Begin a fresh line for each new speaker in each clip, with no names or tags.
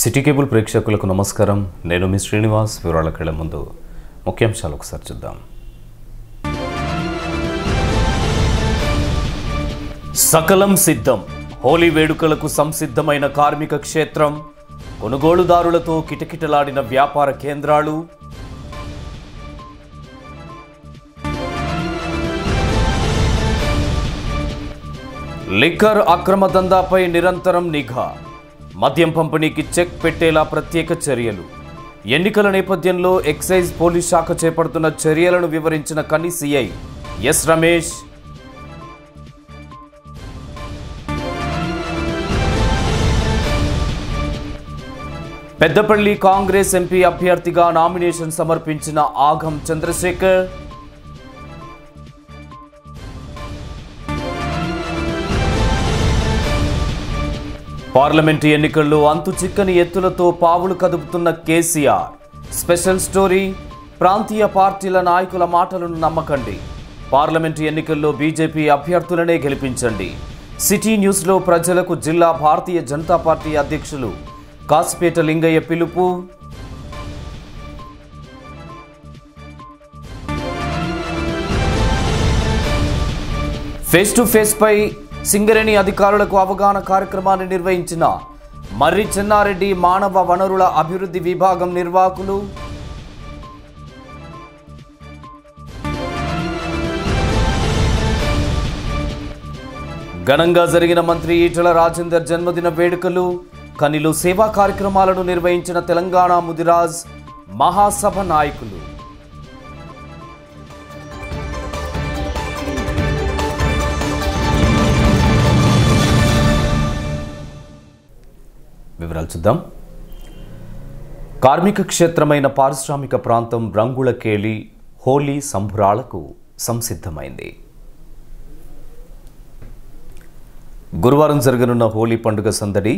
City cable ప్రేక్షకులకు నమస్కారం. నేను మీ శ్రీనివాస్. వివరాలకు వెళ్ళే ముందు ముఖ్యాంశాలు ఒకసారి చూద్దాం. సకలం సిద్ధం. హోలీ వేడుకలకు సంసిద్ధమైన కార్మిక క్షేత్రం. కొనుగోలుదారులతో కిటకిటలాడిన వ్యాపార కేంద్రాలు. లిక్కర్ అక్రమ దందాపై నిరంతరం నిఘా. మద్యం పంపిణీకి చెక్ పెట్టేలా ప్రత్యేక చర్యలు. ఎన్నికల నేపథ్యంలో ఎక్సైజ్ పోలీస్ శాఖ చేపడుతున్న చర్యలను వివరించిన కని CI S Ramesh. Peddapalli Congress MP అభ్యర్థిగా నామినేషన్ సమర్పించిన ఆఘం చంద్రశేఖర్. పార్లమెంటు ఎన్నికల్లో అంతు చిక్కని ఎత్తులతో పావులు కదుపుతున్న కేసీఆర్. Special story. ప్రాంతీయ పార్టీల నాయకుల మాటలను నమ్మకండి. పార్లమెంటు ఎన్నికల్లో బీజేపీ అభ్యర్థులనే గెలిపించండి. సిటీ న్యూస్లో ప్రజలకు జిల్లా భారతీయ జనతా పార్టీ అధ్యక్షులు కాసిపేట లింగయ్య పిలుపు. ఫేస్ టు ఫేస్ పై సింగరేణి అధికారులకు అవగాహన కార్యక్రమాన్ని నిర్వహించిన మర్రి చెన్నారెడ్డి మానవ వనరుల అభివృద్ధి విభాగం నిర్వాహకులు. ఘనంగా జరిగిన మంత్రి ఈటెల రాజేందర్ జన్మదిన వేడుకలు. కనిలో సేవా కార్యక్రమాలను నిర్వహించిన తెలంగాణ ముదిరాజ్ మహాసభ నాయకులు. వివరాలు చూద్దాం. కార్మిక క్షేత్రమైన పారిశ్రామిక ప్రాంతం రంగుల కేళి హోలీ సంబురాలకు సంసిద్ధమైంది. గురువారం జరగనున్న హోలీ పండుగ సందడి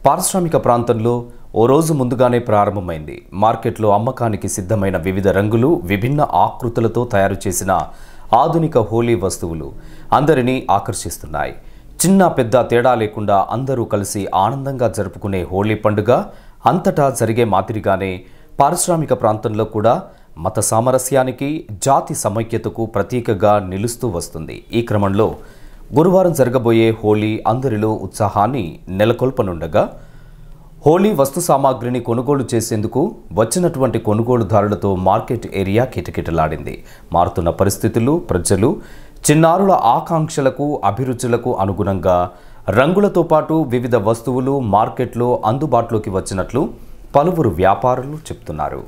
పారిశ్రామిక ప్రాంతంలో ఓ రోజు ముందుగానే ప్రారంభమైంది. మార్కెట్లో అమ్మకానికి సిద్ధమైన వివిధ రంగులు, విభిన్న ఆకృతులతో తయారు చేసిన ఆధునిక హోలీ వస్తువులు అందరినీ ఆకర్షిస్తున్నాయి. చిన్న పెద్ద తేడా లేకుండా అందరూ కలిసి ఆనందంగా జరుపుకునే హోలీ పండుగ అంతటా జరిగే మాదిరిగానే పారిశ్రామిక ప్రాంతంలో కూడా మత సామరస్యానికి, జాతి సమైక్యతకు ప్రతీకగా నిలుస్తూ వస్తుంది. ఈ క్రమంలో గురువారం జరగబోయే హోలీ అందరిలో ఉత్సాహాన్ని నెలకొల్పనుండగా హోలీ వస్తు సామాగ్రిని కొనుగోలు చేసేందుకు వచ్చినటువంటి కొనుగోలుదారులతో మార్కెట్ ఏరియా కిటకిటలాడింది. మారుతున్న పరిస్థితులు, ప్రజలు, చిన్నారుల ఆకాంక్షలకు, అభిరుచులకు అనుగుణంగా రంగులతో పాటు వివిధ వస్తువులు మార్కెట్లో అందుబాటులోకి వచ్చినట్లు పలువురు వ్యాపారులు చెప్తున్నారు.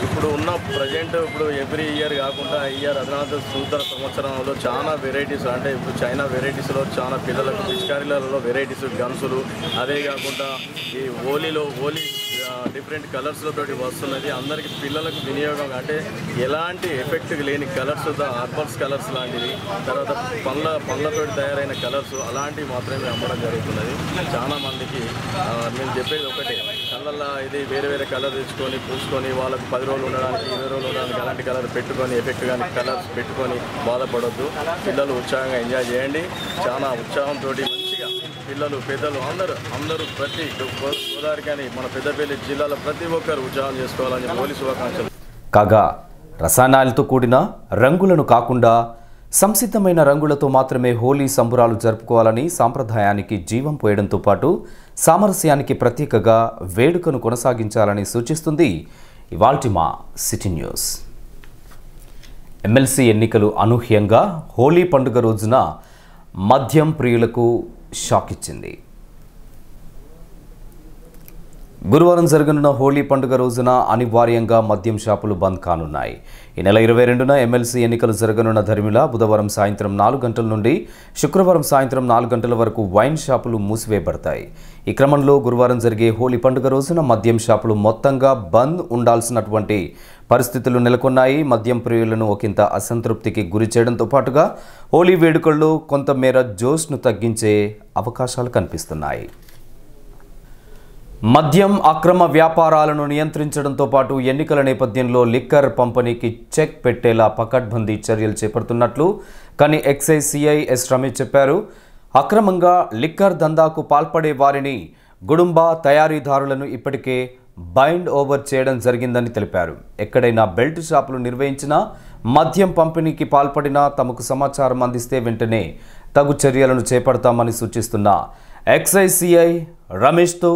ఇప్పుడు ఉన్న ప్రజెంట్ ఎవ్రీ ఇయర్ కాకుండా ఇయర్ అదనంత నూతన సంవత్సరంలో చాలా వెరైటీస్, అంటే ఇప్పుడు చైనా వెరైటీస్లో చాలా పిల్లలకు పిచికారీలలో వెరైటీస్, గన్సులు, అదే కాకుండా ఈ హోలీ డిఫరెంట్ కలర్స్లతోటి వస్తున్నది. అందరికీ పిల్లలకు వినియోగం, అంటే ఎలాంటి ఎఫెక్ట్ లేని కలర్స్, హర్బల్స్ కలర్స్ లాంటివి, తర్వాత పండ్లతోటి తయారైన కలర్స్ అలాంటివి మాత్రమే అమ్మడం జరుగుతున్నది. చాలా మందికి మేము చెప్పేది ఒకటే, కళ్ళల్లో ఇది వేరే వేరే కలర్ తెచ్చుకొని పూసుకొని వాళ్ళకు 10 రోజులు ఉండడానికి, 20 రోజులు ఉండడానికి అలాంటి కలర్ పెట్టుకొని ఎఫెక్ట్ కానీ కలర్స్ పెట్టుకొని బాధపడొద్దు. పిల్లలు ఉత్సాహంగా ఎంజాయ్ చేయండి. చాలా ఉత్సాహంతో మంచిగా పిల్లలు, పెద్దలు అందరూ ప్రతి గోదావరి కానీ మన పెద్దపల్లి జిల్లాలో ప్రతి ఒక్కరు ఉత్సాహం చేసుకోవాలని హోలీ శుభాకాంక్షలు.
కాగా రసాయనాలతో కూడిన రంగులను కాకుండా సంసిద్ధమైన రంగులతో మాత్రమే హోలీ సంబురాలు జరుపుకోవాలని సాంప్రదాయానికి జీవం పోయడంతో పాటు సామరస్యానికి ప్రతీకగా వేడుకను కొనసాగించాలని సూచిస్తుంది ఇవాల్టి మా సిటీ న్యూస్. ఎమ్మెల్సీ ఎన్నికలు అనూహ్యంగా హోలీ పండుగ రోజున మద్యం ప్రియులకు షాక్ ఇచ్చింది. గురువారం జరగనున్న హోలీ పండుగ రోజున అనివార్యంగా మద్యం షాపులు బంద్ కానున్నాయి. ఈ నెల 22న ఎమ్మెల్సీ ఎన్నికలు జరగనున్న ధర్మిలా బుధవారం సాయంత్రం 4 గంటల నుండి శుక్రవారం సాయంత్రం 4 గంటల వరకు వైన్ షాపులు మూసివేయబడతాయి. ఈ క్రమంలో గురువారం జరిగే హోలీ పండుగ రోజున మద్యం షాపులు మొత్తంగా బంద్ ఉండాల్సినటువంటి పరిస్థితులు నెలకొన్నాయి. మద్యం ప్రియులను ఒకంత అసంతృప్తికి గురి చేయడంతో పాటుగా హోలీ వేడుకల్లో కొంతమేర జోష్ను తగ్గించే అవకాశాలు కనిపిస్తున్నాయి. మద్యం అక్రమ వ్యాపారాలను నియంత్రించడంతో పాటు ఎన్నికల నేపథ్యంలో లిక్కర్ పంపిణీకి చెక్ పెట్టేలా పకడ్బందీ చర్యలు చేపడుతున్నట్లు కానీ ఎక్సైజ్ సిఐ ఎస్ రమేష్ చెప్పారు. అక్రమంగా లిక్కర్ దందాకు పాల్పడే వారిని గుడుంబా తయారీదారులను ఇప్పటికే బైండ్ ఓవర్ చేయడం జరిగిందని తెలిపారు. ఎక్కడైనా బెల్ట్ షాపులు నిర్వహించినా మద్యం పంపిణీకి పాల్పడినా తమకు సమాచారం అందిస్తే వెంటనే తగు చర్యలను చేపడతామని సూచిస్తున్న ఎక్సైజ్ సిఐ రమేష్తో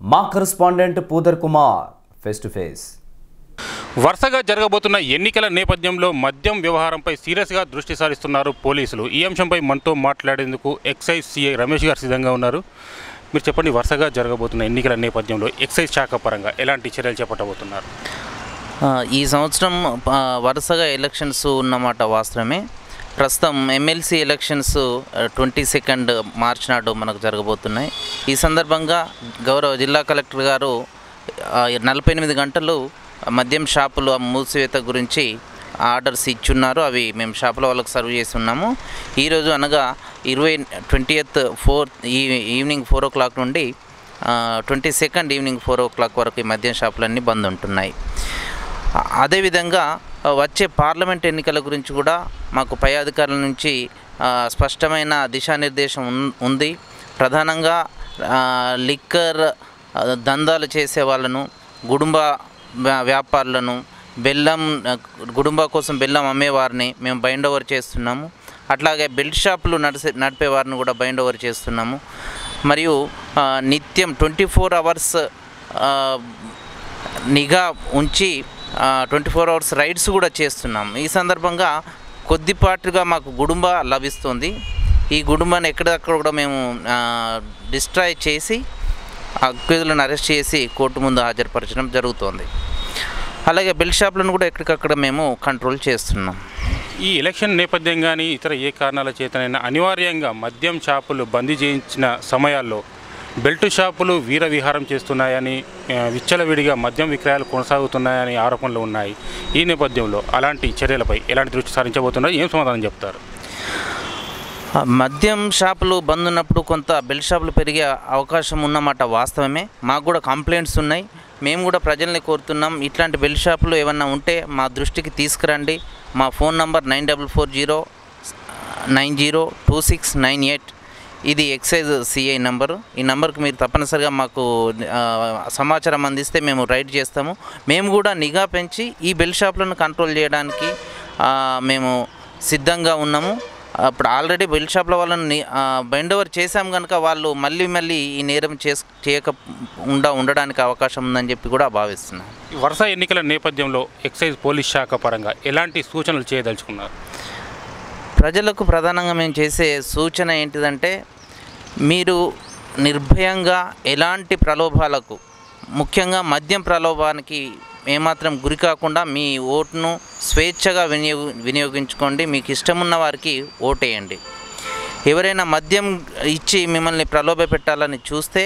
మా correspondent Pudar Kumar face to face.
వరుసగా జరగబోతున్న ఎన్నికల నేపథ్యంలో మద్యం వ్యవహారంపై సీరియస్గా దృష్టి సారిస్తున్నారు పోలీసులు. ఈ అంశంపై మనతో మాట్లాడేందుకు ఎక్సైజ్ సిఐ రమేష్ గారు సిద్ధంగా ఉన్నారు. మీరు చెప్పండి, వరుసగా జరగబోతున్న ఎన్నికల నేపథ్యంలో ఎక్సైజ్ శాఖ పరంగా ఎలాంటి చర్యలు చేపట్టబోతున్నారు?
ఈ సంవత్సరం వరుసగా ఎలక్షన్స్ ఉన్నమాట వాస్తవమే. ప్రస్తుతం ఎమ్మెల్సీ ఎలక్షన్స్ 22 మార్చి నాడు మనకు జరగబోతున్నాయి. ఈ సందర్భంగా గౌరవ జిల్లా కలెక్టర్ గారు 48 గంటలు మద్యం షాపులు మూసివేత గురించి ఆర్డర్స్ ఇచ్చున్నారు. అవి మేము షాపుల వాళ్ళకు సర్వ్ చేసి ఉన్నాము. ఈరోజు అనగా 20th ఈవినింగ్ 4 o'clock నుండి 22nd ఈవినింగ్ 4 o'clock వరకు ఈ మద్యం షాపులన్నీ బంద్ ఉంటున్నాయి. అదేవిధంగా వచ్చే పార్లమెంట్ ఎన్నికల గురించి కూడా మాకు పై అధికారుల నుంచి స్పష్టమైన దిశానిర్దేశం ఉంది. ప్రధానంగా లిక్కర్ దందాలు చేసే వాళ్ళను, గుడుంబ వ్యాపారులను, గుడుంబా కోసం బెల్లం అమ్మేవారిని మేము బైండ్ ఓవర్ చేస్తున్నాము. అట్లాగే బెల్ట్ షాపులు నడిపే వారిని కూడా బైండ్ ఓవర్ చేస్తున్నాము. మరియు నిత్యం 24 hours నిఘా ఉంచి 24 hours రైడ్స్ కూడా చేస్తున్నాము. ఈ సందర్భంగా కొద్దిపాటుగా మాకు గుడుంబా లభిస్తుంది. ఈ గుడుంబాన్ని ఎక్కడక్కడ కూడా మేము డిస్ట్రాయ్ చేసి అక్యూజులను అరెస్ట్ చేసి కోర్టు ముందు హాజరుపరచడం జరుగుతోంది. అలాగే బెల్ట్ షాపులను కూడా ఎక్కడికక్కడ మేము కంట్రోల్ చేస్తున్నాం.
ఈ ఎలక్షన్ నేపథ్యం కానీ ఇతర ఏ కారణాల చేతనైనా అనివార్యంగా మద్యం షాపులు బందీ చేయించిన సమయాల్లో బెల్ట్ షాపులు వీర విహారం చేస్తున్నాయని, విచ్చలవిడిగా మద్యం విక్రయాలు కొనసాగుతున్నాయని ఆరోపణలు ఉన్నాయి. ఈ నేపథ్యంలో అలాంటి చర్యలపై ఎలాంటి దృష్టి సారించబోతున్నారో ఏం సమాధానం చెప్తారు?
మద్యం షాపులు బంద్ ఉన్నప్పుడు కొంత బెల్ట్ షాపులు పెరిగే అవకాశం ఉన్నమాట వాస్తవమే. మాకు కూడా కంప్లైంట్స్ ఉన్నాయి. మేము కూడా ప్రజల్ని కోరుతున్నాం, ఇట్లాంటి బెల్ట్ షాపులు ఏమన్నా ఉంటే మా దృష్టికి తీసుకురండి. మా ఫోన్ నంబర్ 9440902698. ఇది ఎక్సైజ్ సిఐ నంబరు. ఈ నంబర్కి మీరు తప్పనిసరిగా మాకు సమాచారం అందిస్తే మేము రైడ్ చేస్తాము. మేము కూడా నిఘా పెంచి ఈ బెల్ట్ షాపులను కంట్రోల్ చేయడానికి మేము సిద్ధంగా ఉన్నాము. అప్పుడు ఆల్రెడీ బెల్ట్ షాప్ల వాళ్ళని బైండ్ ఓవర్ చేశాం కనుక వాళ్ళు మళ్ళీ ఈ నేరం చేయకుండా ఉండడానికి అవకాశం ఉందని చెప్పి కూడా భావిస్తున్నాను.
వరుస ఎన్నికల నేపథ్యంలో ఎక్సైజ్ పోలీస్ శాఖ పరంగా ఎలాంటి సూచనలు చేయదలుచుకున్నారు?
ప్రజలకు ప్రధానంగా మేము చేసే సూచన ఏంటిదంటే, మీరు నిర్భయంగా ఎలాంటి ప్రలోభాలకు, ముఖ్యంగా మద్యం ప్రలోభానికి ఏమాత్రం గురి కాకుండా మీ ఓటును స్వేచ్ఛగా వినియోగించుకోండి. మీకు ఇష్టమున్న వారికి ఓటేయండి. ఎవరైనా మద్యం ఇచ్చి మిమ్మల్ని ప్రలోభ పెట్టాలని చూస్తే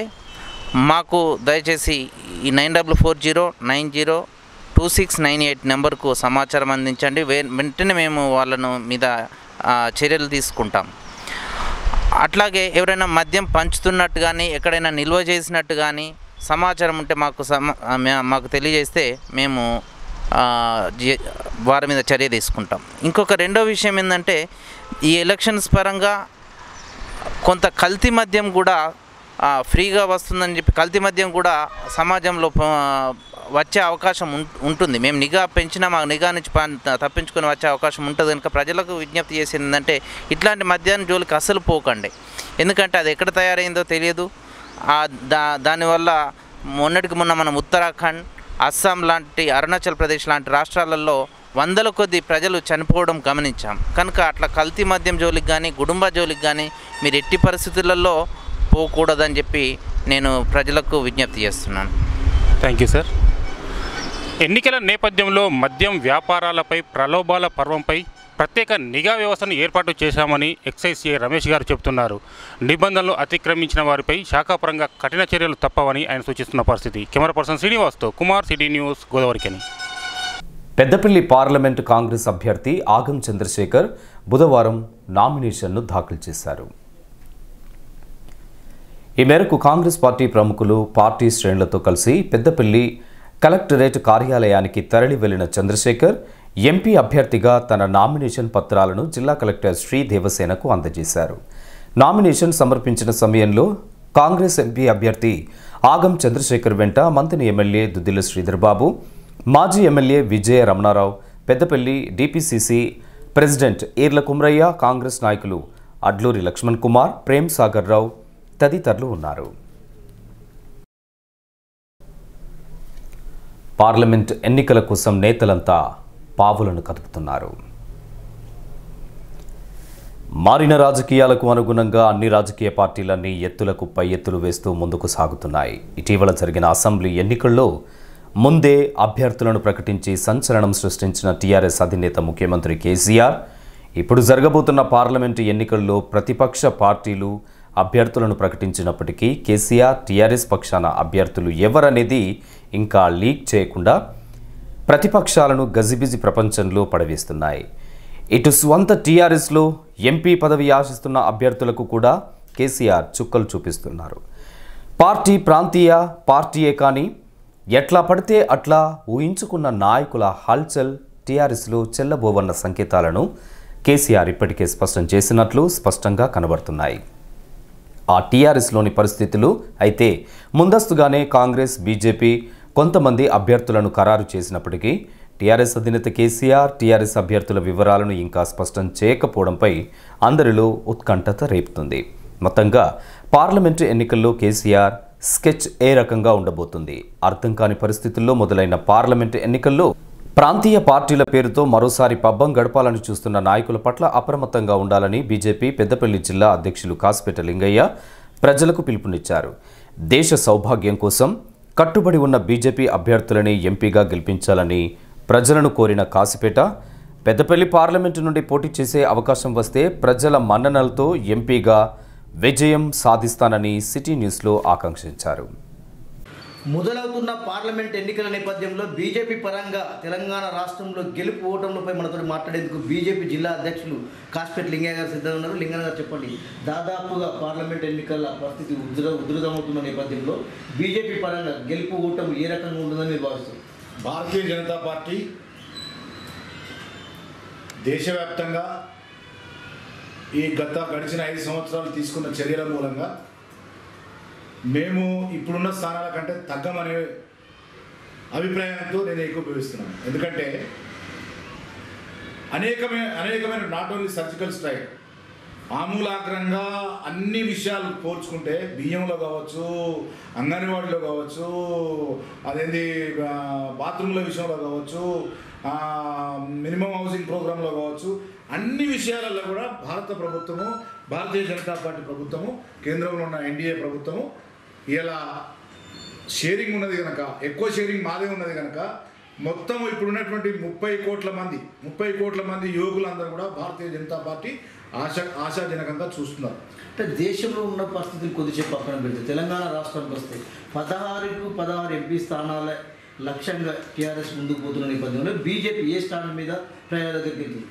మాకు దయచేసి ఈ 9440902698 నెంబర్కు సమాచారం అందించండి. వెంటనే మేము వాళ్ళను మీద చర్యలు తీసుకుంటాం. అట్లాగే ఎవరైనా మద్యం పంచుతున్నట్టు కానీ ఎక్కడైనా నిల్వ చేసినట్టు కానీ సమాచారం ఉంటే మాకు తెలియజేస్తే మేము వారి మీద చర్య తీసుకుంటాం. ఇంకొక రెండో విషయం ఏంటంటే, ఈ ఎలక్షన్స్ పరంగా కొంత కల్తీ మద్యం కూడా ఫ్రీగా వస్తుందని చెప్పి కల్తీ మద్యం కూడా సమాజంలో వచ్చే అవకాశం ఉంటుంది. మేము నిఘా పెంచినా మా నిఘా నుంచి తప్పించుకొని వచ్చే అవకాశం ఉంటుంది. కనుక ప్రజలకు విజ్ఞప్తి చేసేది ఏంటంటే, ఇట్లాంటి మద్యాన్ని జోలికి అస్సలు పోకండి. ఎందుకంటే అది ఎక్కడ తయారైందో తెలియదు. దానివల్ల మొన్నటికి మొన్న మనం ఉత్తరాఖండ్, అస్సాం లాంటి, అరుణాచల్ ప్రదేశ్ లాంటి రాష్ట్రాలలో 100ల కొద్ది ప్రజలు చనిపోవడం గమనించాం. కనుక అట్లా కల్తీ మద్యం జోలికి కానీ గుడుంబా జోలికి కానీ మీరు ఎట్టి పరిస్థితులలో పోకూడదని చెప్పి నేను ప్రజలకు విజ్ఞప్తి చేస్తున్నాను.
Thank you sir. ఎన్నికల నేపథ్యంలో మద్యం వ్యాపారాలపై ప్రలోభాల పర్వంపై ప్రత్యేక నిఘా వ్యవస్థను ఏర్పాటు చేశామని ఎక్సైజ్ సిఐ రమేష్ గారు చెబుతున్నారు. నిబంధనలు అతిక్రమించిన వారిపై శాఖాపరంగా కఠిన చర్యలు తప్పవని ఆయన సూచిస్తున్న పరిస్థితి. కెమెరా పర్సన్ శ్రీనివాస్తో కుమార్, సిటీ న్యూస్, గోదావరికని.
పెద్దపల్లి పార్లమెంటు కాంగ్రెస్ అభ్యర్థి ఆగం చంద్రశేఖర్ బుధవారం నామినేషన్ను దాఖలు చేశారు. ఈ మేరకు కాంగ్రెస్ పార్టీ ప్రముఖులు, పార్టీ శ్రేణులతో కలిసి పెద్దపల్లి కలెక్టరేట్ కార్యాలయానికి తరలి వెళ్లిన చంద్రశేఖర్ ఎంపీ అభ్యర్థిగా తన నామినేషన్ పత్రాలను జిల్లా కలెక్టర్ శ్రీ దేవసేనకు అందజేశారు. నామినేషన్ సమర్పించిన సమయంలో కాంగ్రెస్ ఎంపీ అభ్యర్థి ఆగం చంద్రశేఖర్ వెంట మంత్రి ఎమ్మెల్యే దుద్దిల శ్రీధర్ బాబు, మాజీ ఎమ్మెల్యే విజయ రమణారావు, పెద్దపల్లి డిపిసిసి ప్రెసిడెంట్ ఈర్ల కుమ్రయ్య, కాంగ్రెస్ నాయకులు అడ్లూరి లక్ష్మణ్ కుమార్, ప్రేమ్ సాగర్ రావు తదితరులు ఉన్నారు. పార్లమెంట్ ఎన్నికల కోసం నేతలంతా పావులను కదుపుతున్నారు. మారిన రాజకీయాలకు అనుగుణంగా అన్ని రాజకీయ పార్టీలన్నీ ఎత్తులకు పై ఎత్తులు వేస్తూ ముందుకు సాగుతున్నాయి. ఇటీవల జరిగిన అసెంబ్లీ ఎన్నికల్లో ముందే అభ్యర్థులను ప్రకటించి సంచలనం సృష్టించిన టీఆర్ఎస్ అధినేత ముఖ్యమంత్రి కేసీఆర్ ఇప్పుడు జరగబోతున్న పార్లమెంటు ఎన్నికల్లో ప్రతిపక్ష పార్టీలు అభ్యర్థులను ప్రకటించినప్పటికీ కేసీఆర్ టీఆర్ఎస్ పక్షాన అభ్యర్థులు ఎవరనేది ఇంకా లీక్ చేయకుండా ప్రతిపక్షాలను గజిబిజి ప్రపంచంలో పడవేస్తున్నాయి. ఇటు స్వంత టీఆర్ఎస్లో ఎంపీ పదవి ఆశిస్తున్న అభ్యర్థులకు కూడా కేసీఆర్ చుక్కలు చూపిస్తున్నారు. పార్టీ ప్రాంతీయ పార్టీయే కానీ ఎట్లా పడితే అట్లా ఊహించుకున్న నాయకుల హల్చల్ టీఆర్ఎస్లో చెల్లబోవన్న సంకేతాలను కేసీఆర్ ఇప్పటికే స్పష్టం చేసినట్లు స్పష్టంగా కనబడుతున్నాయి. ఆ టీఆర్ఎస్లోని పరిస్థితులు అయితే ముందస్తుగానే కాంగ్రెస్, బీజేపీ కొంతమంది అభ్యర్థులను ఖరారు చేసినప్పటికీ టీఆర్ఎస్ అధినేత కేసీఆర్ టీఆర్ఎస్ అభ్యర్థుల వివరాలను ఇంకా స్పష్టం చేయకపోవడంపై అందరిలో ఉత్కంఠత రేపుతుంది. మొత్తంగా పార్లమెంటు ఎన్నికల్లో కేసీఆర్ స్కెచ్ ఏ రకంగా ఉండబోతుంది? అర్థం కాని పరిస్థితుల్లో మొదలైన పార్లమెంటు ఎన్నికల్లో ప్రాంతీయ పార్టీల పేరుతో మరోసారి పబ్బం గడపాలని చూస్తున్న నాయకుల పట్ల అప్రమత్తంగా ఉండాలని బీజేపీ పెద్దపల్లి జిల్లా అధ్యక్షులు కాసిపేట లింగయ్య ప్రజలకు పిలుపునిచ్చారు. దేశ సౌభాగ్యం కోసం కట్టుబడి ఉన్న బీజేపీ అభ్యర్థులని ఎంపీగా గెలిపించాలని ప్రజలను కోరిన కాసిపేట, పెద్దపల్లి పార్లమెంటు నుండి పోటీ చేసే అవకాశం వస్తే ప్రజల మన్ననలతో ఎంపీగా విజయం సాధిస్తానని సిటీ న్యూస్లో ఆకాంక్షించారు.
మొదలవుతున్న పార్లమెంట్ ఎన్నికల నేపథ్యంలో బీజేపీ పరంగా తెలంగాణ రాష్ట్రంలో గెలుపు ఓటములపై మనతో మాట్లాడేందుకు బీజేపీ జిల్లా అధ్యక్షులు కాసిపేట లింగయ్య గారు సిద్ధంగా ఉన్నారు. లింగయ్య గారు చెప్పండి, దాదాపుగా పార్లమెంట్ ఎన్నికల పరిస్థితి ఉధృతమవుతున్న నేపథ్యంలో బీజేపీ పరంగా గెలుపు ఓటము ఏ రకంగా ఉంటుందని మీరు భావిస్తారు?
భారతీయ జనతా పార్టీ దేశవ్యాప్తంగా ఈ గడిచిన 5 సంవత్సరాలు తీసుకున్న చర్యల మూలంగా మేము ఇప్పుడున్న స్థానాల కంటే తగ్గమనే అభిప్రాయంతో నేను ఏకీభవిస్తున్నాను. ఎందుకంటే అనేకమైన నాట్ ఓన్లీ సర్జికల్ స్ట్రైక్, ఆమూలాగ్రంగా అన్ని విషయాలు పోల్చుకుంటే బియ్యంలో కావచ్చు, అంగన్వాడీలో కావచ్చు, అదేంటి బాత్రూంల విషయంలో కావచ్చు, మినిమం హౌసింగ్ ప్రోగ్రాంలో కావచ్చు, అన్ని విషయాలలో కూడా భారత ప్రభుత్వము, భారతీయ జనతా పార్టీ ప్రభుత్వము, కేంద్రంలో ఉన్న ఎన్డీఏ ప్రభుత్వము ఇలా షేరింగ్ ఉన్నది కనుక, ఎక్కువ షేరింగ్ మాదే ఉన్నది కనుక మొత్తం ఇప్పుడు ఉన్నటువంటి 30 కోట్ల మంది యువకులందరూ కూడా భారతీయ జనతా పార్టీ ఆశాజనకంగా చూస్తున్నారు.
అంటే దేశంలో ఉన్న పరిస్థితులు కొద్దిసేపు పక్కన పెడితే తెలంగాణ రాష్ట్రానికి వస్తే 16 ఎంపీ స్థానాల లక్ష్యంగా టీఆర్ఎస్ ముందుకు పోతున్న నేపథ్యంలో బీజేపీ ఏ స్థానం మీద ప్రజల దగ్గరికి వెళ్తుంది?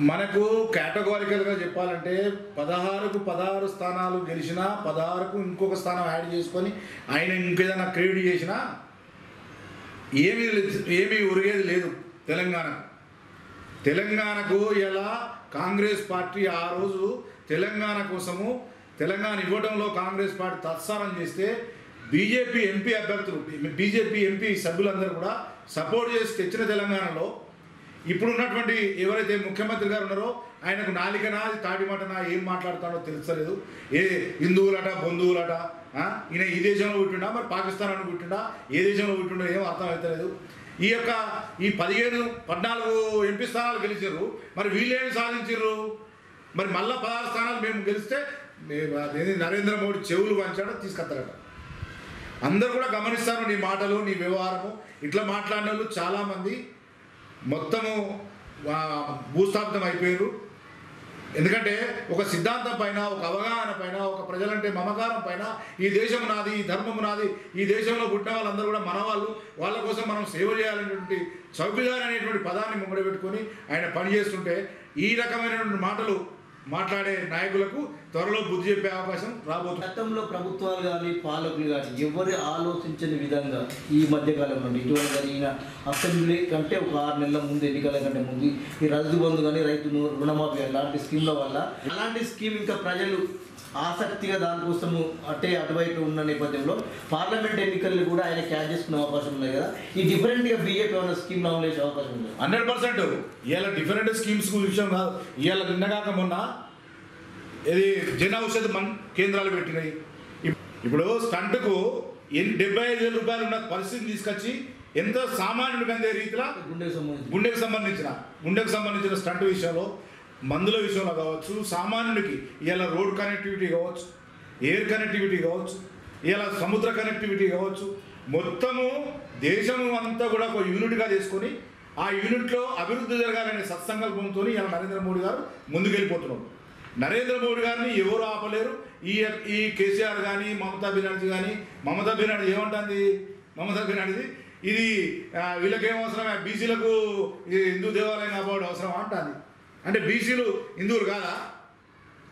మనకు కేటగారికల్గా చెప్పాలంటే 16 స్థానాలు గెలిచినా 16కు ఇంకొక స్థానం యాడ్ చేసుకొని ఆయన ఇంకేదైనా క్రెడిట్ చేసినా ఏమీ ఒరిగేది లేదు. తెలంగాణకు ఎలా కాంగ్రెస్ పార్టీ ఆ రోజు తెలంగాణ కోసము తెలంగాణ ఇవ్వడంలో కాంగ్రెస్ పార్టీ తత్సారం చేస్తే బీజేపీ ఎంపీ అభ్యర్థులు, బీజేపీ ఎంపీ సభ్యులందరూ కూడా సపోర్ట్ చేసి తెచ్చిన తెలంగాణలో ఇప్పుడున్నటువంటి ఎవరైతే ముఖ్యమంత్రి గారు ఉన్నారో ఆయనకు నాలికనా తాటిమటనా ఏం మాట్లాడుతాడో తెలుస్తలేదు. ఏ హిందువులట బంధువులట, ఈయన ఈ దేశంలో పుట్టిండా మరి పాకిస్తాన్ అని పుట్టిండా, ఏ దేశంలో పుట్టిండో ఏం అర్థం అవుతలేదు. ఈ 14 ఎంపీ స్థానాలు గెలిచారు, మరి వీళ్ళేమి సాధించారు? మరి మళ్ళీ 16 స్థానాలు మేము గెలిస్తే నరేంద్ర మోడీ చెవులు వంచాడో తీసుకొస్తారట. అందరూ కూడా గమనిస్తారు నీ మాటలు, నీ వ్యవహారము. ఇట్లా మాట్లాడిన వాళ్ళు చాలామంది మొత్తము భూస్థాపితం అయిపోయారు. ఎందుకంటే ఒక సిద్ధాంతం పైన, ఒక అవగాహన పైన, ఒక ప్రజలంటే మమకారం పైన, ఈ దేశం నాది, ఈ ధర్మము నాది, ఈ దేశంలో పుట్టిన వాళ్ళందరూ కూడా మనవాళ్ళు, వాళ్ళ కోసం మనం సేవ చేయాలనేటువంటి చౌకీదార్ అనేటువంటి పదాన్ని ముంగడ పెట్టుకొని ఆయన పనిచేస్తుంటే ఈ రకమైనటువంటి మాటలు మాట్లాడే నాయకులకు త్వరలో బుద్ధి చెప్పే అవకాశం రాబోతుంది.
గతంలో ప్రభుత్వాలు కానీ పాలకులు కానీ ఎవరు ఆలోచించని విధంగా ఈ మధ్యకాలంలో ఇటీవల జరిగిన అసెంబ్లీ కంటే ఒక 6 నెలల ముందు ఎన్నికల కంటే ముందు ఈ రైతు బంధు కానీ రైతు రుణమాఫీ అలాంటి స్కీమ్ల వల్ల అలాంటి స్కీమ్ ఇంకా ప్రజలు ఆసక్తిగా దానికోసము అటువైపు ఉన్న నేపథ్యంలో పార్లమెంట్ ఎన్నికల్లో కూడా ఆయన క్యాచ్ చేసుకునే అవకాశం ఉన్నాయి కదా. ఈ డిఫరెంట్గా బీజేపీ ఏమైనా స్కీమ్ అమలు చేసే అవకాశం ఉంది?
100%. ఇవాళ డిఫరెంట్ స్కీమ్స్ విషయం కాదు. ఇవాళ నిన్నగాక మొన్న ఇది జన ఔషధ కేంద్రాలు పెట్టినాయి. ఇప్పుడు స్టంట్కు 75,000 రూపాయలు ఉన్న పరిస్థితిని తీసుకొచ్చి ఎంతో సామాన్యుడికి అందే రీతిలో గుండెకు సంబంధించిన స్టంట్ విషయంలో, మందుల విషయంలో కావచ్చు, సామాన్యుడికి ఇలా రోడ్ కనెక్టివిటీ కావచ్చు, ఎయిర్ కనెక్టివిటీ కావచ్చు, ఇలా సముద్ర కనెక్టివిటీ కావచ్చు, మొత్తము దేశం అంతా కూడా ఒక యూనిట్గా చేసుకొని ఆ యూనిట్లో అభివృద్ధి జరగాలనే సత్సంకల్పంతో ఇలా నరేంద్ర మోడీ గారు ముందుకెళ్ళిపోతున్నారు. నరేంద్ర మోడీ గారిని ఎవరు ఆపలేరు. ఈ కేసీఆర్ కానీ మమతా బెనర్జీ ఏమంటుంది? మమతా బెనర్జీ ఇది వీళ్ళకేం అవసరమే, బీసీలకు హిందూ దేవాలయం కాపాడు అవసరం అంటుంది. అంటే బీసీలు హిందువులు కాదా?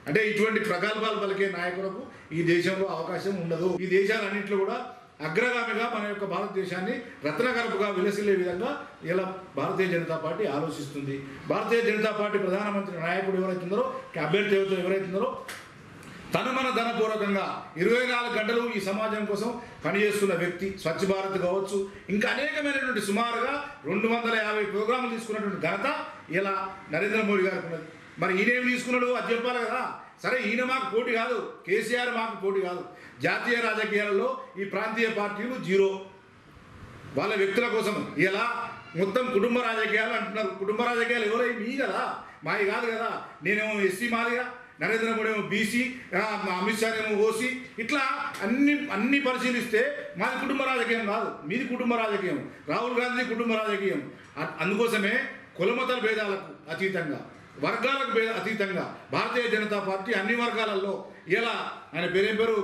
అంటే ఇటువంటి ప్రగల్భాలు పలికే నాయకులకు ఈ దేశంలో అవకాశం ఉండదు. ఈ దేశాలన్నింటిలో కూడా అగ్రగామిగా మన యొక్క భారతదేశాన్ని రత్నగర్భగా విలసిల్లే విధంగా ఇలా భారతీయ జనతా పార్టీ ఆలోచిస్తుంది. భారతీయ జనతా పార్టీ ప్రధానమంత్రి నాయకుడు ఎవరైతున్నారో, అభ్యర్థి ఎవరైతున్నారో తను మన ధనపూర్వకంగా 24 గంటలు ఈ సమాజం కోసం పనిచేస్తున్న వ్యక్తి. స్వచ్ఛ భారత్ కావచ్చు, ఇంకా అనేకమైనటువంటి సుమారుగా 250 ప్రోగ్రాములు తీసుకున్నటువంటి ఘనత ఇలా నరేంద్ర మోడీ గారికి ఉన్నది. మరి ఈయనేం తీసుకున్నాడు అది చెప్పాలి కదా. సరే, ఈయన మాకు పోటీ కాదు, కేసీఆర్ మాకు పోటీ కాదు. జాతీయ రాజకీయాలలో ఈ ప్రాంతీయ పార్టీలు జీరో. వాళ్ళ వ్యక్తుల కోసం ఇలా మొత్తం కుటుంబ రాజకీయాలు అంటున్నారు. కుటుంబ రాజకీయాలు ఎవరై మీ కదా, మావి కాదు కదా. నేనేమో ఎస్సీ మాదిగా, నరేంద్ర మోడీ ఏమో బీసీ, అమిత్ షా ఏమో ఓసీ. ఇట్లా అన్ని పరిశీలిస్తే మాది కుటుంబ రాజకీయం కాదు, మీది కుటుంబ రాజకీయం. రాహుల్ గాంధీ కుటుంబ రాజకీయం. అందుకోసమే కులమతల భేదాలకు అతీతంగా, వర్గాలకు అతీతంగా భారతీయ జనతా పార్టీ అన్ని వర్గాలలో ఇలా ఆయన పేరు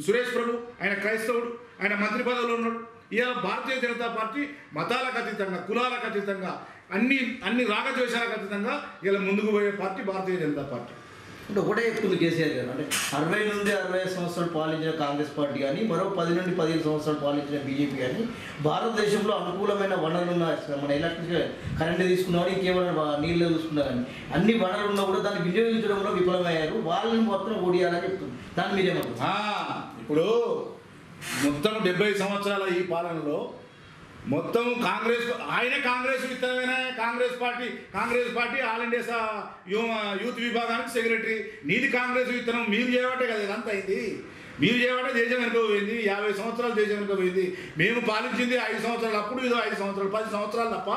సురేష్ ప్రభు, ఆయన క్రైస్తవుడు, ఆయన మంత్రి పదవిలో ఉన్నాడు. ఇలా భారతీయ జనతా పార్టీ మతాలకు అతీతంగా, కులాలకు అతీతంగా, అన్ని రాగద్వేషాలకు అతీతంగా ఇలా ముందుకు పోయే పార్టీ భారతీయ జనతా పార్టీ.
అంటే ఒకటే చెప్తుంది కేసీఆర్ గారు, అంటే 60 నుండి 65 సంవత్సరాలు పాలించిన కాంగ్రెస్ పార్టీ కానీ, మరో 10 నుండి 15 సంవత్సరాలు పాలించిన బీజేపీ కానీ భారతదేశంలో అనుకూలమైన వనరులు ఉన్న మన ఎలక్ట్రిక్ కరెంట్ తీసుకున్నామని, ఇంకేమైనా నీళ్ళు చూసుకున్నా కానీ అన్ని వనరులు ఉన్నా కూడా దాన్ని వినియోగించడంలో విఫలమయ్యారు. వాళ్ళని మొత్తం ఓడియాలని చెప్తుంది. దాన్ని మీరేమంటారు?
ఇప్పుడు మొత్తం 70 సంవత్సరాల ఈ పాలనలో మొత్తం కాంగ్రెస్ విత్తనమైన Congress party all India youth విభాగానికి సెక్రటరీ. నీది కాంగ్రెస్ విత్తనం, మీరు చేయబట్టే కదా ఇదంతా అయింది. మీరు చేయబట్టే దేశం వెనుకపోయింది. 50 సంవత్సరాలు దేశం వెనుకపోయింది. మేము పాలించింది 5 సంవత్సరాలు, అప్పుడు ఇదో 5 సంవత్సరాలు 10 సంవత్సరాలు తప్ప.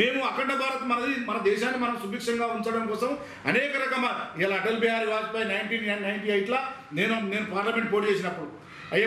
మేము అఖండ భారత్ మన దేశాన్ని మనం సుభిక్షంగా ఉంచడం కోసం అనేక రకమైన ఇలా అటల్ బిహారీ వాజ్పేయి 1998లా నేను పార్లమెంట్ పోటీ చేసినప్పుడు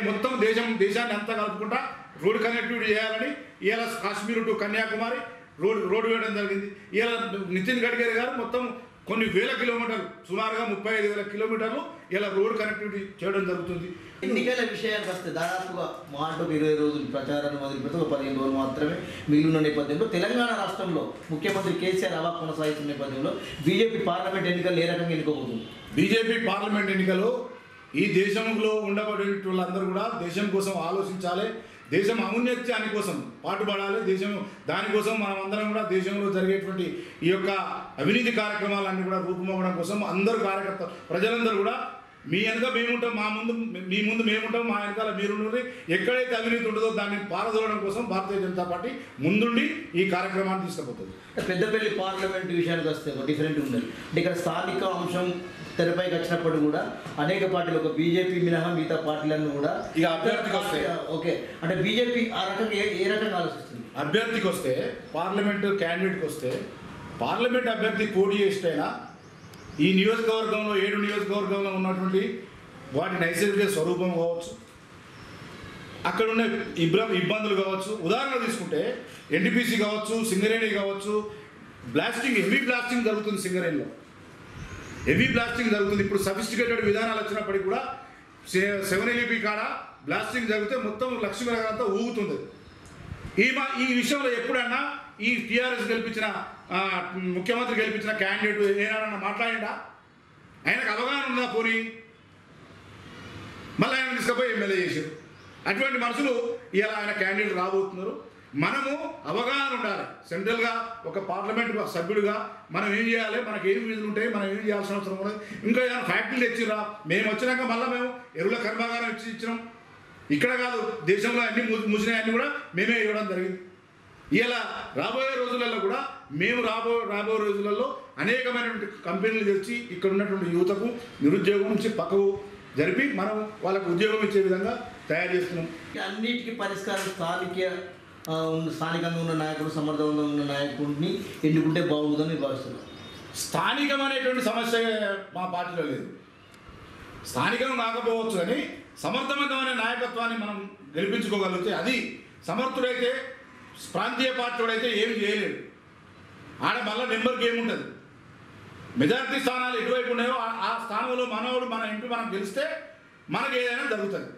మొత్తం దేశాన్ని అంతా కలుపుకుంటా రోడ్ కనెక్టివిటీ చేయాలని ఇలా కాశ్మీర్ టు కన్యాకుమారి రోడ్డు వేయడం జరిగింది. ఇలా నితిన్ గడ్కరీ గారు మొత్తం కొన్ని వేల కిలోమీటర్లు, సుమారుగా 35,000 కిలోమీటర్లు ఇలా రోడ్ కనెక్టివిటీ చేయడం జరుగుతుంది.
ఎన్నికల విషయానికి వస్తే దాదాపుగా మాటకు 20 రోజులు ప్రచారాన్ని మొదలుపెడితే 15 రోజులు మాత్రమే మిగిలిన నేపథ్యంలో తెలంగాణ రాష్ట్రంలో ముఖ్యమంత్రి కేసీఆర్ హవా కొనసాగుతున్న నేపథ్యంలో బీజేపీ పార్లమెంట్ ఎన్నికలు ఏ రకంగా ఎన్నుకోబోతుంది?
బీజేపీ పార్లమెంట్ ఎన్నికలు ఈ దేశంలో ఉండబడే వాళ్ళందరూ కూడా దేశం కోసం ఆలోచించాలి, దేశం ఔన్నత్యాని కోసం పాటుపడాలి. దానికోసం మనం అందరం కూడా దేశంలో జరిగేటువంటి ఈ యొక్క అవినీతి కార్యక్రమాలన్నీ కూడా రూపుమాపడం కోసం అందరూ కార్యకర్తలు, ప్రజలందరూ కూడా మీ వెనక మేముంటాం, మీ ముందు మేముంటాం, మా వెనకాల మీరుండి ఎక్కడైతే అవినీతి ఉంటుందో దాన్ని పారదోలడం కోసం భారతీయ జనతా పార్టీ ముందుండి ఈ కార్యక్రమాన్ని తీసుకుపోతుంది.
పెద్దపల్లి పార్లమెంట్ విషయానికి వస్తే డిఫరెంట్ ఉంది. అంటే ఇక్కడ స్థానిక అంశం తెరపైకి వచ్చినప్పుడు కూడా అనేక పార్టీలు, ఒక బీజేపీ మినహా మిగతా పార్టీలన్నీ కూడా
ఇక అభ్యర్థికి వస్తే
ఓకే అంటే బీజేపీ ఆ రకంగా ఏ రకంగా ఆలోచిస్తుంది?
అభ్యర్థికి వస్తే, పార్లమెంట్ క్యాండిడేట్కి వస్తే, పార్లమెంట్ అభ్యర్థి పోటీ చేస్తేనా ఈ నియోజకవర్గంలో 7 నియోజకవర్గంలో ఉన్నటువంటి వాటి నైసర్గిక స్వరూపం కావచ్చు, అక్కడున్న ఇబ్బందులు కావచ్చు. ఉదాహరణ తీసుకుంటే ఎన్టీపీసీ కావచ్చు, సింగరేణి కావచ్చు, హెవీ బ్లాస్టింగ్ జరుగుతుంది. సింగరేణిలో హెవీ బ్లాస్టింగ్ జరుగుతుంది. ఇప్పుడు సఫిస్టికేటెడ్ విధానాలు వచ్చినప్పటికీ కూడా 7LP కాడ బ్లాస్టింగ్ జరిగితే మొత్తం లక్ష్మీనగర్ అంతా ఊగుతుంది. ఈ విషయంలో ఎప్పుడన్నా ఈ టీఆర్ఎస్ గెలిపించిన ముఖ్యమంత్రి గెలిపించిన క్యాండిడేట్ ఏనాడన్నా మాట్లాడిండా? ఆయనకు అవగాహన ఉందా? పోనీ మళ్ళీ ఆయన తీసుకుపోయి ఎమ్మెల్యే చేశారు. అటువంటి మనుషులు ఇలా ఆయన క్యాండిడేట్ రాబోతున్నారు. మనము అవగాహన ఉండాలి. సెంట్రల్గా ఒక పార్లమెంట్ సభ్యుడిగా మనం ఏం చేయాలి, మనకి ఏం విధులు ఉంటాయి, మనం ఏం చేయాల్సిన అవసరం ఉన్నది. ఇంకా ఏమైనా ఫ్యాక్టరీలు తెచ్చిరా, మేము వచ్చినాక మళ్ళీ మేము ఎరువుల కర్మాగారం ఇచ్చినాం. ఇక్కడ కాదు, దేశంలో అన్ని మూసినాయి అన్నీ కూడా మేమే ఇవ్వడం జరిగింది. ఇలా రాబోయే రోజులలో కూడా మేము రాబోయే రోజులలో అనేకమైనటువంటి కంపెనీలు తెచ్చి ఇక్కడ ఉన్నటువంటి యువతకు నిరుద్యోగం నుంచి పక్కకు జరిపి మనం వాళ్ళకు ఉద్యోగం ఇచ్చే విధంగా తయారు చేస్తున్నాం.
అన్నిటికీ పరిష్కారం స్థానికంగా ఉన్న నాయకుడు, సమర్థవంతంగా ఉన్న నాయకుడిని ఎన్నుకుంటే బాగుంటుందని భావిస్తున్నాం.
స్థానికమైనటువంటి సమస్య మా పార్టీలో లేదు. స్థానికం కాకపోవచ్చు కానీ సమర్థవంతమైన నాయకత్వాన్ని మనం గెలిపించుకోగలిగితే, అది సమర్థుడైతే ప్రాంతీయ పార్టీ అయితే ఏమి చేయలేడు. ఆడ మళ్ళీ నెంబర్ గేమ్ ఉంటుంది. మెజారిటీ స్థానాలు ఎటువైపు ఉన్నాయో ఆ స్థానంలో మనోడు మన ఎంపీ మనం గెలిస్తే మనకు ఏదైనా జరుగుతుంది.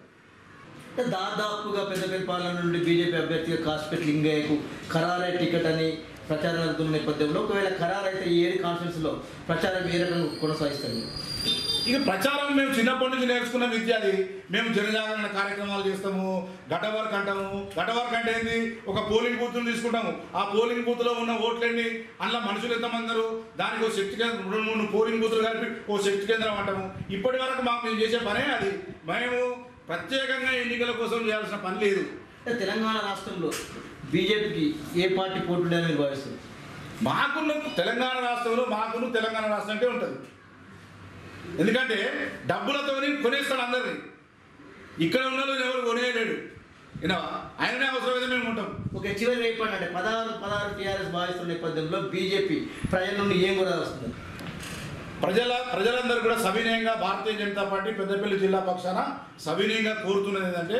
దాదాపుగా పెద్దపల్లి నుండి బీజేపీ అభ్యర్థిగా కాసిపేట లింగయ్యకు ఖరారై టికెట్ అని ప్రచారం జరుగుతున్న నేపథ్యంలో ఒకవేళ ఖరారైతే ఈ 7 కాన్స్టిట్యూన్సీలో ప్రచారం ఏ రకంగా కొనసాగిస్తుంది?
ఇక ప్రచారం మేము చిన్నప్పటి నుంచి నేర్చుకున్న విద్య అది. మేము జనజాగరణ కార్యక్రమాలు చేస్తాము, గడ్డ వర్క్ అంటాము. గడ్డ వర్క్ అంటే ఏంది, ఒక పోలింగ్ బూత్ను తీసుకుంటాము. ఆ పోలింగ్ బూత్లో ఉన్న ఓట్లన్నీ, అందులో మనుషులు ఎంతమందరు, దానికి ఒక శక్తి కేంద్రం, 2-3 పోలింగ్ బూత్లు కలిపి ఓ శక్తి కేంద్రం అంటాము. ఇప్పటి వరకు మేము చేసే పనే అది. మేము ప్రత్యేకంగా ఎన్నికల కోసం చేయాల్సిన పని లేదు.
తెలంగాణ రాష్ట్రంలో బీజేపీకి ఏ పార్టీ పోటీని నిర్వహిస్తుంది?
మాకున్న తెలంగాణ రాష్ట్రంలో తెలంగాణ రాష్ట్రం అంటే ఉంటుంది. ఎందుకంటే డబ్బులతో కొనేస్తాడు అందరినీ. ఇక్కడ ఉన్న ఎవరు కొనేయలేడు. ఆయననే అవసరమైతే మేము ఉంటాం.
ఒక చివరి అయిపోయింది అంటే 16 టీఆర్ఎస్ భావిస్తున్న నేపథ్యంలో బీజేపీ ప్రజల నుండి ఏం కూడా వస్తుంది?
ప్రజలందరూ కూడా సవినయంగా భారతీయ జనతా పార్టీ పెద్దపల్లి జిల్లా పక్షాన సవినయంగా కోరుతున్నది ఏంటంటే,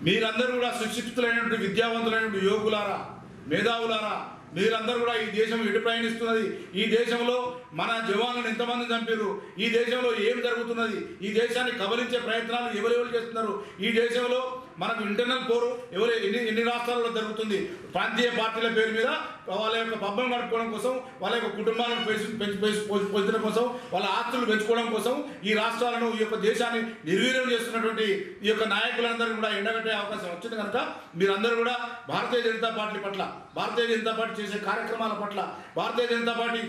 మీరందరూ కూడా సుశిక్షితులైనటువంటి విద్యావంతులైనటువంటి యువకులారా, మేధావులారా, మీరందరూ కూడా ఈ దేశం ఎటు ప్రయాణిస్తున్నది, ఈ దేశంలో మన జవాన్లను ఎంతమంది చంపారు, ఈ దేశంలో ఏం జరుగుతున్నది, ఈ దేశాన్ని కబలించే ప్రయత్నాలు ఎవరెవరు చేస్తున్నారు, ఈ దేశంలో మనకు ఇంటర్నల్ పోరు ఎన్ని రాష్ట్రాల్లో జరుగుతుంది, ప్రాంతీయ పార్టీల పేరు మీద వాళ్ళ యొక్క పబ్బం గడుపుకోవడం కోసం, వాళ్ళ యొక్క కుటుంబాలను పోషించడం కోసం, వాళ్ళ ఆస్తులు పెంచుకోవడం కోసం ఈ రాష్ట్రాలను, ఈ యొక్క దేశాన్ని నిర్వీర్యం చేస్తున్నటువంటి ఈ యొక్క నాయకులందరూ కూడా ఎండగట్టే అవకాశం వచ్చింది. కనుక మీరందరూ కూడా భారతీయ జనతా పార్టీ పట్ల, భారతీయ జనతా పార్టీ చేసే కార్యక్రమాల పట్ల, భారతీయ జనతా పార్టీ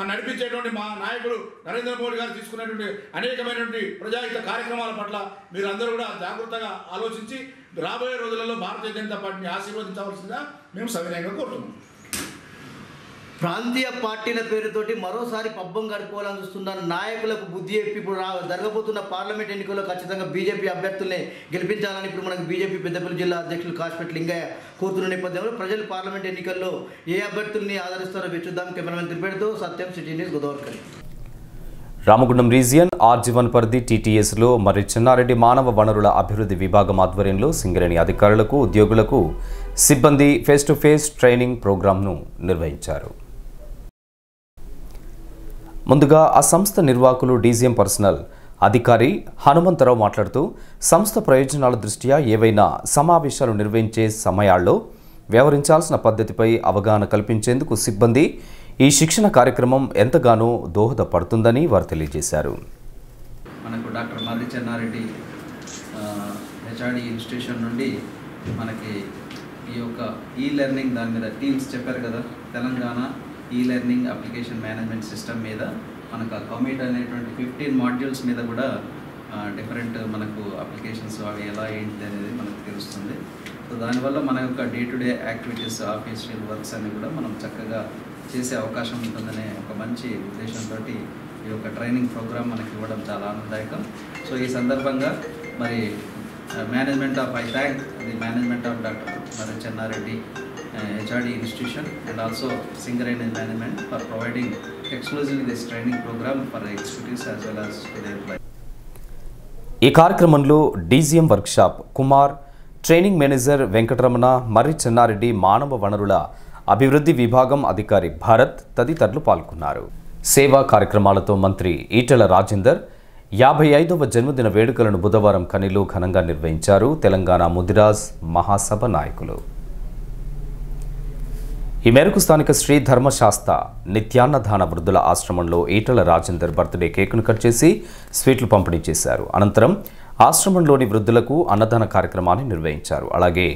నడిపించేటువంటి మా నాయకుడు నరేంద్ర మోడీ గారు తీసుకున్నటువంటి అనేకమైనటువంటి ప్రజాహిత కార్యక్రమాల పట్ల మీరందరూ కూడా జాగ్రత్తగా ఆలోచించి రాబోయే రోజులలో భారతీయ జనతా పార్టీని ఆశీర్వదించవలసిందిగా మేము సవినయంగా కోరుతున్నాం.
ప్రాంతీయ పార్టీల పేరుతోటి మరోసారి పబ్బం గడుపుకోవాలని చూస్తున్న నాయకులకు బుద్ధి చెప్పి ఇప్పుడు జరగబోతున్న పార్లమెంట్ ఎన్నికల్లో ఖచ్చితంగా బీజేపీ అభ్యర్థుల్ని గెలిపించాలని ఇప్పుడు మనకు బీజేపీ పెద్దపల్లి జిల్లా అధ్యక్షులు కాసిపేట లింగయ్య కోరుతున్న నేపథ్యంలో ప్రజలు పార్లమెంట్ ఎన్నికల్లో ఏ అభ్యర్థుల్ని ఆదరిస్తారో చూద్దాం. కెమెరామెన్ తిరుపతితో Satyam, city news, Godavari.
Ramagundam region R G one పరిధి టీటీఎస్లో మరి చెన్నారెడ్డి మానవ వనరుల అభివృద్ధి విభాగం ఆధ్వర్యంలో సింగరేణి అధికారులకు, ఉద్యోగులకు, సిబ్బంది ఫేస్ టు ఫేస్ ట్రైనింగ్ ప్రోగ్రాంను నిర్వహించారు. ముందుగా ఆ సంస్థ నిర్వాహకులు డీజీఎం పర్సనల్ అధికారి హనుమంతరావు మాట్లాడుతూ, సంస్థ ప్రయోజనాల దృష్ట్యా ఏవైనా సమావేశాలు నిర్వహించే సమయాల్లో వ్యవహరించాల్సిన పద్ధతిపై అవగాహన కల్పించేందుకు సిబ్బంది ఈ శిక్షణ కార్యక్రమం ఎంతగానో దోహదపడుతుందని వారు తెలియజేశారు.
మనకు doctor Marri Chennareddy HRD institution నుండి మనకి ఈ యొక్క ఈ లెర్నింగ్ దాని మీద టీమ్స్ చెప్పారు కదా, తెలంగాణ ఈ లెర్నింగ్ అప్లికేషన్ మేనేజ్మెంట్ సిస్టమ్ మీద మనకు ఆ కమిట్ అనేటువంటి 15 మాడ్యూల్స్ మీద కూడా డిఫరెంట్ మనకు అప్లికేషన్స్ అవి ఎలా ఏంటి అనేది మనకు తెలుస్తుంది. సో దానివల్ల మన యొక్క day to day activities, official works అన్ని కూడా మనం చక్కగా చేసే అవకాశం ఉంటుందనే ఒక మంచి ఉద్దేశంతో ఈ యొక్క ట్రైనింగ్ ప్రోగ్రామ్ మనకి ఇవ్వడం చాలా ఆనందదాయకం. సో ఈ సందర్భంగా మరి management of I thank the management of doctor Marri Chennareddy HRD institution and also Singareni management for providing exclusively this training program for the executives as well as to the employees.
ఈ కార్యక్రమంలో DGM workshop Kumar, training manager Venkataramana, Marri Chennareddy మానవ వనరుల అభివృద్ధి విభాగం అధికారి భారత్ తదితరులు పాల్గొన్నారు. సేవా కార్యక్రమాలతో మంత్రి ఈటెల రాజేందర్ 55వ జన్మదిన వేడుకలను బుధవారం కనిలో ఘనంగా నిర్వహించారు. తెలంగాణ ముదిరాజ్ మహాసభ నాయకులు ఈ మేరకు స్థానిక శ్రీ ధర్మశాస్త్ర నిత్యాన్నదాన వృద్ధుల ఆశ్రమంలో ఈటెల రాజేందర్ బర్త్డే కేకును కట్ చేసి స్వీట్లు పంపిణీ చేశారు. అనంతరం ఆశ్రమంలోని వృద్ధులకు అన్నదాన కార్యక్రమాన్ని నిర్వహించారు. అలాగే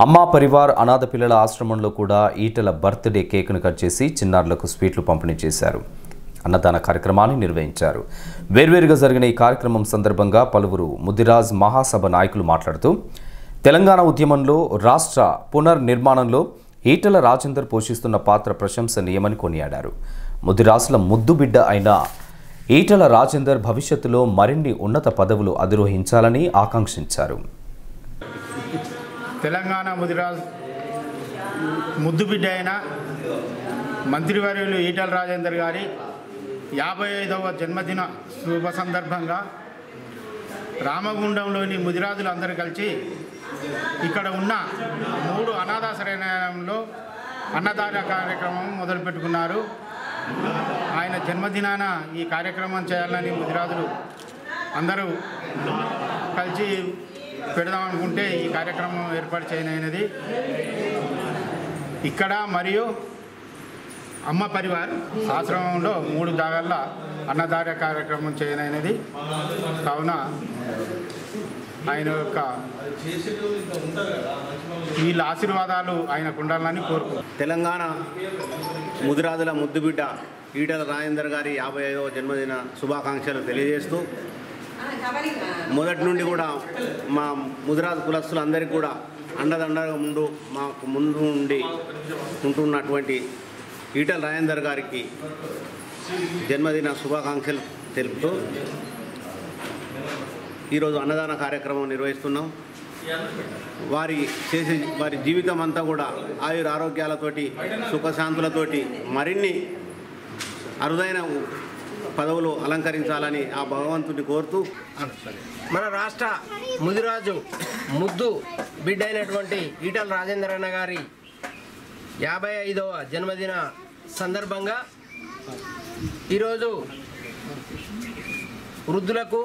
అమ్మా పరివార్ అనాథ పిల్లల ఆశ్రమంలో కూడా ఈటెల బర్త్డే కేక్ను కట్ చేసి చిన్నారులకు స్వీట్లు పంపిణీ చేశారు. అన్నదాన కార్యక్రమాన్ని నిర్వహించారు. వేర్వేరుగా జరిగిన ఈ కార్యక్రమం సందర్భంగా పలువురు ముదిరాజ్ మహాసభ నాయకులు మాట్లాడుతూ తెలంగాణ ఉద్యమంలో రాష్ట్ర పునర్నిర్మాణంలో ఈటెల రాజేందర్ పోషిస్తున్న పాత్ర ప్రశంసనీయమని కొనియాడారు. ముదిరాజుల ముద్దుబిడ్డ అయిన ఈటెల రాజేందర్ భవిష్యత్తులో మరిన్ని ఉన్నత పదవులు అధిరోహించాలని ఆకాంక్షించారు.
తెలంగాణ ముదిరాజ్ ముద్దుబిడ్డ అయిన మంత్రివర్యులు ఈటెల రాజేందర్ గారి 55వ జన్మదిన శుభ సందర్భంగా రామగుండంలోని ముదిరాజులు అందరూ కలిసి ఇక్కడ ఉన్న 3 అనాథాశ్రయంలో అన్నదాన కార్యక్రమం మొదలుపెట్టుకున్నారు. ఆయన జన్మదినాన ఈ కార్యక్రమం చేయాలని ముదిరాజులు అందరూ కలిసి పెడదామనుకుంటే ఈ కార్యక్రమం ఏర్పాటు చేయనైనది. ఇక్కడ మరియు అమ్మ పరివార్ ఆశ్రమంలో 3 జాగాల్లో అన్నదాన కార్యక్రమం చేయనైనది. కావున ఆయన యొక్క వీళ్ళ ఆశీర్వాదాలు ఆయనకు ఉండాలని కోరుకుంటున్నాను.
తెలంగాణ ముదిరాజుల ముద్దుబిడ్డ ఈటెల రాజేందర్ గారి 55వ జన్మదిన శుభాకాంక్షలు తెలియజేస్తూ మొదటి నుండి కూడా మా ముదిరాజు కులస్తులందరికీ కూడా అండదండగా మాకు ముందు ఉండి ఉంటున్నటువంటి ఈటెల రాజేందర్ గారికి జన్మదిన శుభాకాంక్షలు తెలుపుతూ ఈరోజు అన్నదాన కార్యక్రమం నిర్వహిస్తున్నాం. వారి జీవితం అంతా కూడా ఆయుర ఆరోగ్యాలతోటి సుఖశాంతులతోటి మరిన్ని అరుదైన పదవులు అలంకరించాలని ఆ భగవంతుని కోరుతూ
మన రాష్ట్ర ముదిరాజు ముద్దు బిడ్డ అయినటువంటి ఈటెల రాజేందర్ అన్న గారి 55వ జన్మదిన సందర్భంగా ఈరోజు వృద్ధులకు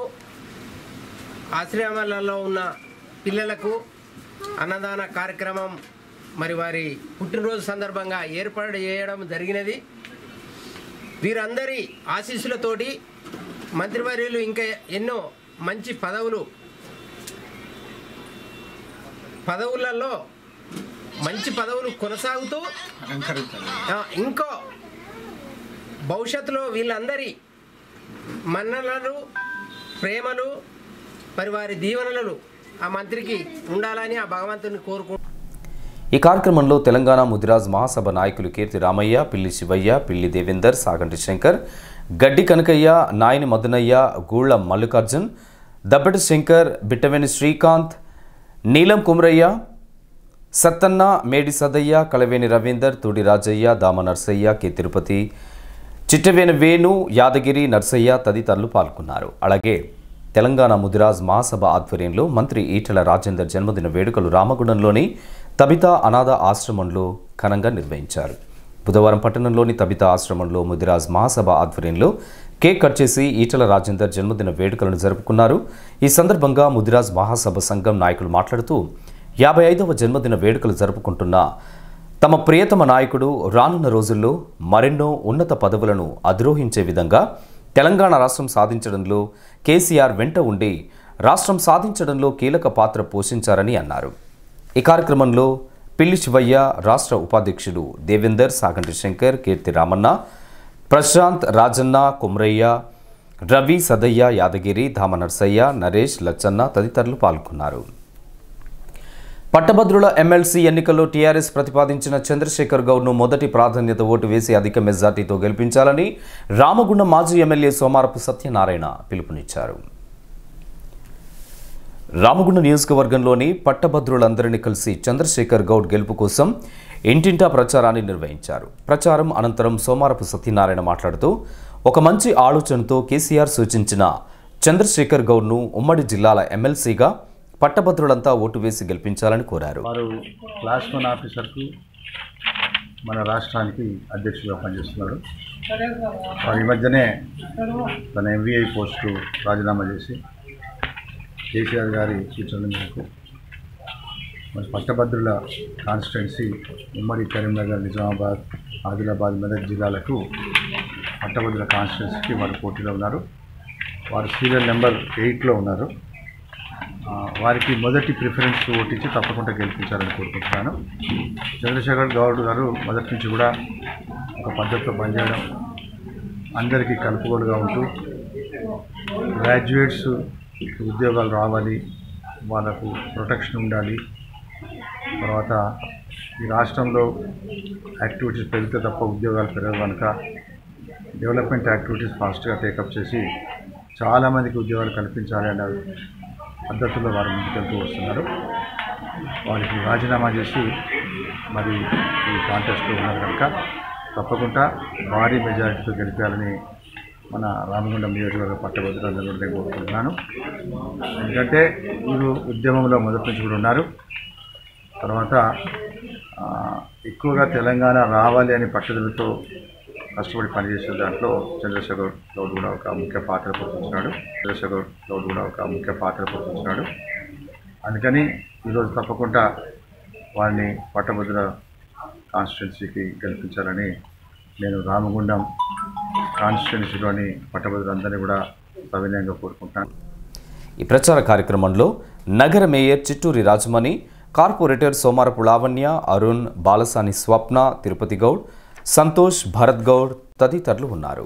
ఆశ్రమాలలో ఉన్న పిల్లలకు అన్నదాన కార్యక్రమం మరి వారి పుట్టినరోజు సందర్భంగా ఏర్పాటు చేయడం జరిగినది. వీరందరి ఆశీస్సులతోటి మంత్రివర్యులు ఇంకా ఎన్నో మంచి పదవులలో మంచి పదవులు కొనసాగుతూ ఇంకో భవిష్యత్తులో వీళ్ళందరి మన్ననలు ప్రేమలు మరి వారి దీవెనలు ఆ మంత్రికి ఉండాలని ఆ భగవంతుని కోరుకుంటున్నాను.
ఈ కార్యక్రమంలో తెలంగాణ ముదిరాజ్ మహాసభ నాయకులు కీర్తి రామయ్య, పిల్లి శివయ్య, పిల్లి దేవేందర్, సాగంటి శంకర్, గడ్డి కనకయ్య, నాయని మదనయ్య, గూళ్ల మల్లికార్జున్, దబ్బటి శంకర్, బిట్టవేని శ్రీకాంత్, నీలం కుమరయ్య, సత్తన్న, మేడి సదయ్య, కలవేని రవీందర్, తూడి రాజయ్య, దామ నర్సయ్య, కె తిరుపతి, చిట్టవేని వేణు, యాదగిరి, నర్సయ్య తదితరులు పాల్గొన్నారు. అలాగే తెలంగాణ ముదిరాజ్ మహాసభ ఆధ్వర్యంలో మంత్రి ఈటెల రాజేందర్ జన్మదిన వేడుకలు రామగుండంలోని తబితా అనాథ ఆశ్రమంలో ఘనంగా నిర్వహించారు. బుధవారం పట్టణంలోని తబితా ఆశ్రమంలో ముదిరాజ్ మహాసభ ఆధ్వర్యంలో కేక్ కట్ చేసి ఈటెల రాజేందర్ జన్మదిన వేడుకలను జరుపుకున్నారు. ఈ సందర్భంగా ముదిరాజ్ మహాసభ సంఘం నాయకులు మాట్లాడుతూ 55వ జన్మదిన వేడుకలు జరుపుకుంటున్న తమ ప్రియతమ నాయకుడు రానున్న రోజుల్లో మరెన్నో ఉన్నత పదవులను అధిరోహించే విధంగా తెలంగాణ రాష్ట్రం సాధించడంలో కేసీఆర్ వెంట ఉండి రాష్ట్రం సాధించడంలో కీలక పాత్ర పోషించారని అన్నారు. ఈ కార్యక్రమంలో పిల్లి శివయ్య, రాష్ట్ర ఉపాధ్యక్షుడు దేవేందర్, సాగంటి శంకర్, కీర్తి రామన్న, ప్రశాంత్, రాజన్న, కుమరయ్య, రవి, సదయ్య, యాదగిరి, ధామ నర్సయ్య, నరేష్, లచ్చన్న తదితరులు పాల్గొన్నారు. పట్టభద్రుల ఎమ్మెల్సీ ఎన్నికల్లో టీఆర్ఎస్ ప్రతిపాదించిన చంద్రశేఖర్ గౌడ్ను మొదటి ప్రాధాన్యత ఓటు వేసి అధిక మెజార్టీతో గెలిపించాలని రామగుండం మాజీ ఎమ్మెల్యే సోమారపు సత్యనారాయణ పిలుపునిచ్చారు. రామగుండం నియోజకవర్గంలోని పట్టభద్రులందరినీ కలిసి చంద్రశేఖర్ గౌడ్ గెలుపు కోసం ఇంటింటా ప్రచారాన్ని నిర్వహించారు. ప్రచారం అనంతరం సోమారపు సత్యనారాయణ మాట్లాడుతూ ఒక మంచి ఆలోచనతో కేసీఆర్ సూచించిన చంద్రశేఖర్ గౌడ్ను ఉమ్మడి జిల్లాల ఎమ్మెల్సీగా పట్టభద్రులంతా ఓటు వేసి గెలిపించాలని కోరారు.
వారు క్లాస్ 1 ఆఫీసర్కు మన రాష్ట్రానికి అధ్యక్షులుగా పనిచేస్తున్నారు. వారు ఈ మధ్యనే తన ఎంవీఐ పోస్టు రాజీనామా చేసి కేసీఆర్ గారి సూచనల మేరకు మన పట్టభద్రుల కాన్స్టిట్యున్సీ ఉమ్మడి కరీంనగర్, నిజామాబాద్, ఆదిలాబాద్, మెదక్ జిల్లాలకు పట్టభద్రుల కాన్స్టిట్యున్సీకి వారు పోటీలో ఉన్నారు. వారు సీరియల్ నెంబర్ 8లో ఉన్నారు. వారికి మొదటి ప్రిఫరెన్స్ ఓటు ఇచ్చి తప్పకుండా గెలిపించాలని కోరుకుంటున్నాను. చంద్రశేఖర్ గౌడ్ గారు మొదటి నుంచి కూడా ఒక పద్ధతిలో పనిచేయడం, అందరికీ కలుపుగోలుగా ఉంటూ గ్రాడ్యుయేట్స్ ఉద్యోగాలు రావాలి, వాళ్ళకు ప్రొటెక్షన్ ఉండాలి, తర్వాత ఈ రాష్ట్రంలో యాక్టివిటీస్ పెరిగితే తప్ప ఉద్యోగాలు పెరగవు కనుక డెవలప్మెంట్ యాక్టివిటీస్ ఫాస్ట్గా టేకప్ చేసి చాలామందికి ఉద్యోగాలు కల్పించాలి అనే పద్ధతుల్లో వారు ముందుకెళ్తూ వస్తున్నారు. వారికి రాజీనామా చేసి మరి ఈ కాంటెస్ట్లో ఉన్నారు కనుక తప్పకుండా భారీ మెజారిటీతో గెలిపాలని మన రామగుండం నియోజకవర్గ పట్టభద్రులందరూ కూడా నేను కోరుకుంటున్నాను. ఎందుకంటే వీరు ఉద్యమంలో మొదటి నుంచి కూడా ఉన్నారు. తర్వాత ఎక్కువగా తెలంగాణ రావాలి అని పట్టుదలతో కష్టపడి పనిచేసే దాంట్లో చంద్రశేఖర్ గౌడ్ కూడా ఒక ముఖ్య పాత్ర పోషించినాడు. అందుకని ఈరోజు తప్పకుండా వారిని పట్టభద్రుల కాన్స్టిట్యున్సీకి గెలిపించాలని నేను రామగుండం కాన్స్టిట్యున్సీలోని పట్టభద్రులందరినీ కూడా సవినయంగా కోరుకుంటున్నాను.
ఈ ప్రచార కార్యక్రమంలో నగర మేయర్ చిట్టూరి రాజమణి, కార్పొరేటర్ సోమారపు లావణ్య, అరుణ్, బాలసాని స్వప్న, తిరుపతి గౌడ్, సంతోష్, భరత్ గౌడ్ తదితరులు ఉన్నారు.